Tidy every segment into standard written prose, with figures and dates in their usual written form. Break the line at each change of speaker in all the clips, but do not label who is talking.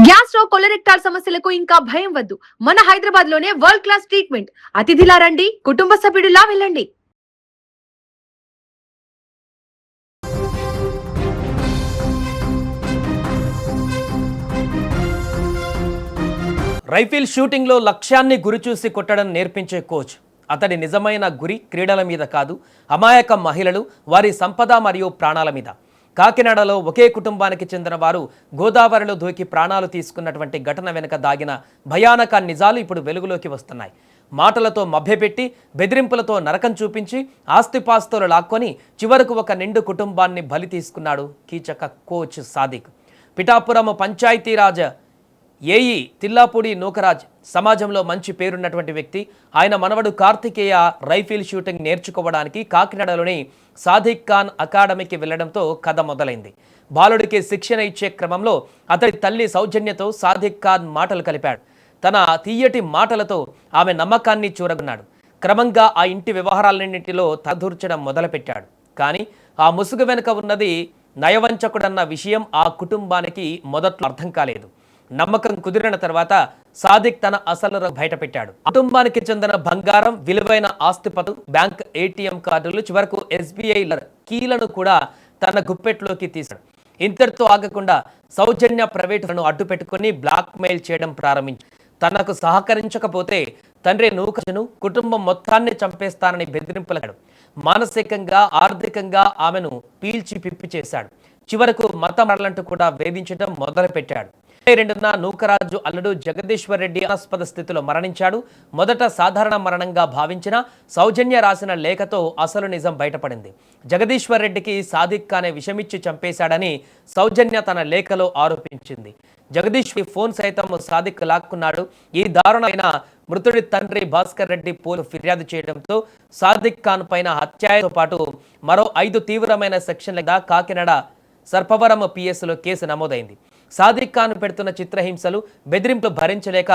Gastro కొలరెక్టాల్ సమస్యలకు ఇంకా భయం వద్దు. మన హైదరాబాద్ లోనే వరల్డ్ క్లాస్ ట్రీట్మెంట్. అతిథిలా రండి, కుటుంబ సభ్యుడిలా వెళ్ళండి.
రైఫిల్ షూటింగ్లో లక్ష్యాన్ని గురిచూసి కొట్టడం నేర్పించే కోచ్. అతడి నిజమైన గురి క్రీడల మీద కాదు, అమాయక మహిళలు, వారి సంపద మరియు ప్రాణాల మీద. కాకినాడలో ఒకే కుటుంబానికి చెందిన వారు గోదావరిలో దూకి ప్రాణాలు తీసుకున్నటువంటి ఘటన వెనుక దాగిన భయానక నిజాలు ఇప్పుడు వెలుగులోకి వస్తున్నాయి. మాటలతో మభ్యపెట్టి, బెదిరింపులతో నరకం చూపించి, ఆస్తిపాస్తులు లాక్కొని చివరకు ఒక నిండు కుటుంబాన్ని బలి తీసుకున్నాడు కీచక కోచ్ సాదిక్. పిఠాపురం పంచాయతీరాజ్ ఏఈ తిల్లాపూడి నూకరాజ్ సమాజంలో మంచి పేరున్నటువంటి వ్యక్తి. ఆయన మనవడు కార్తికేయ రైఫిల్ షూటింగ్ నేర్చుకోవడానికి కాకినాడలోని సాదిక్ ఖాన్ అకాడమీకి వెళ్లడంతో కథ మొదలైంది. బాలుడికి శిక్షణ ఇచ్చే క్రమంలో అతడి తల్లి సౌజన్యతో సాదిక్ ఖాన్ మాటలు కలిపాడు. తన తీయటి మాటలతో ఆమె నమ్మకాన్ని చూరగొన్నాడు. క్రమంగా ఆ ఇంటి వ్యవహారాలన్నింటిలో తలదూర్చడం మొదలుపెట్టాడు. కానీ ఆ ముసుగు వెనుక ఉన్నది నయవంచకుడన్న విషయం ఆ కుటుంబానికి మొదట్లో అర్థం కాలేదు. నమ్మకం కుదిరిన తర్వాత సాదిక్ తన అసలు బయటపెట్టాడు. కుటుంబానికి చెందిన బంగారం, విలువైన ఆస్తిపతులు, బ్యాంక్ ఏటీఎం కార్డులు, చివరకు ఎస్బీఐ కీలను కూడా తన గుప్పెట్లోకి తీశాడు. ఇంతటితో ఆగకుండా సౌజన్య ప్రైవేటులను అడ్డు పెట్టుకుని బ్లాక్మెయిల్ చేయడం ప్రారంభించాడు. తనకు సహకరించకపోతే తండ్రి నూకను, కుటుంబం మొత్తాన్ని చంపేస్తానని బెదిరింపులాడు. మానసికంగా, ఆర్థికంగా ఆమెను పీల్చి పిప్పి చేశాడు. చివరకు మత మరలంటూ కూడా వేధించడం మొదలుపెట్టాడు. 22న నూకరాజు అల్లుడు జగదీశ్వర్ రెడ్డి అనుమానాస్పద స్థితిలో మరణించాడు. మొదట సాధారణ మరణంగా భావించిన సౌజన్య రాసిన లేఖతో అసలు నిజం బయటపడింది. జగదీశ్వర్ రెడ్డికి సాదిక్ ఖానే విషమిచ్చి చంపేశాడని సౌజన్య తన లేఖలో ఆరోపించింది. జగదీష్ ఫోన్ సైతం సాదిక్ లాక్కున్నాడు. ఈ దారుణమైన మృతుడి తండ్రి భాస్కర్ రెడ్డి ఫిర్యాదు చేయడంతో సాదిక్ ఖాన్ పైన హత్యతో పాటు మరో 5 తీవ్రమైన సెక్షన్ల కాకినాడ సర్పవరం పిఎస్లో కేసు నమోదైంది. సాదిక్ ఖాన్ పెడుతున్న చిత్రహింసలు, బెదిరింపులు భరించలేక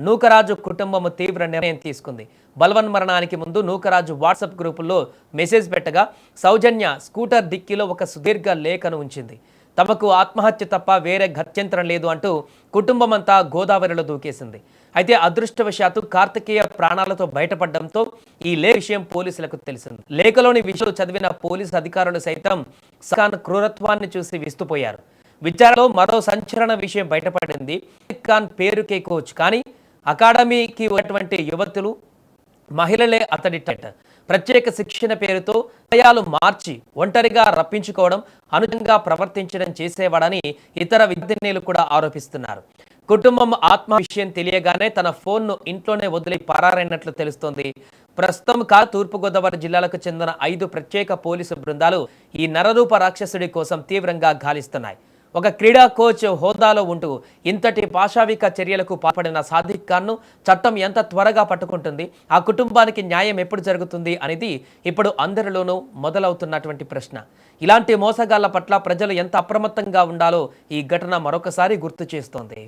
నూకరాజు కుటుంబం తీవ్ర నిర్ణయం తీసుకుంది. బలవన్మరణానికి ముందు నూకరాజు వాట్సాప్ గ్రూపుల్లో మెసేజ్ పెట్టగా సౌజన్య స్కూటర్ డిక్కీలో ఒక సుదీర్ఘ లేఖను ఉంచింది. తమకు ఆత్మహత్య తప్ప వేరే గత్యంతరం లేదు అంటూ కుటుంబమంతా గోదావరిలో దూకేసింది. అయితే అదృష్టవశాత్తు కార్తికేయ ప్రాణాలతో బయటపడడంతో ఈ విషయం పోలీసులకు తెలిసింది. లేఖలోని విషయాలు చదివిన పోలీసు అధికారులు సైతం ఖాన్ క్రూరత్వాన్ని చూసి విస్తుపోయారు. విచారణలో మరో సంచలన విషయం బయటపడింది. ఖాన్ పేరుకే కోచ్, కానీ అకాడమీకి ఉన్నటువంటి యువతులు, మహిళలే అతడి ప్రత్యేక శిక్షణ పేరుతో భయాలు మార్చి ఒంటరిగా రప్పించుకోవడం, అనుచితంగా ప్రవర్తించడం చేసేవాడని ఇతర విద్యార్థినులు కూడా ఆరోపిస్తున్నారు. కుటుంబం ఆత్మ విషయం తెలియగానే తన ఫోన్ను ఇంట్లోనే వదిలి పరారైనట్లు తెలుస్తోంది. ప్రస్తుతం తూర్పుగోదావరి జిల్లాలకు చెందిన 5 ప్రత్యేక పోలీసు బృందాలు ఈ నరరూప రాక్షసుడి కోసం తీవ్రంగా గాలిస్తున్నాయి. ఒక క్రీడా కోచ్ హోదాలో ఉంటూ ఇంతటి పాశావిక చర్యలకు పాల్పడిన సాదిక్ ఖాన్ను చట్టం ఎంత త్వరగా పట్టుకుంటుంది, ఆ కుటుంబానికి న్యాయం ఎప్పుడు జరుగుతుంది అనేది ఇప్పుడు అందరిలోనూ మొదలవుతున్నటువంటి ప్రశ్న. ఇలాంటి మోసగాళ్ల పట్ల ప్రజలు ఎంత అప్రమత్తంగా ఉండాలో ఈ ఘటన మరొకసారి గుర్తు చేస్తోంది.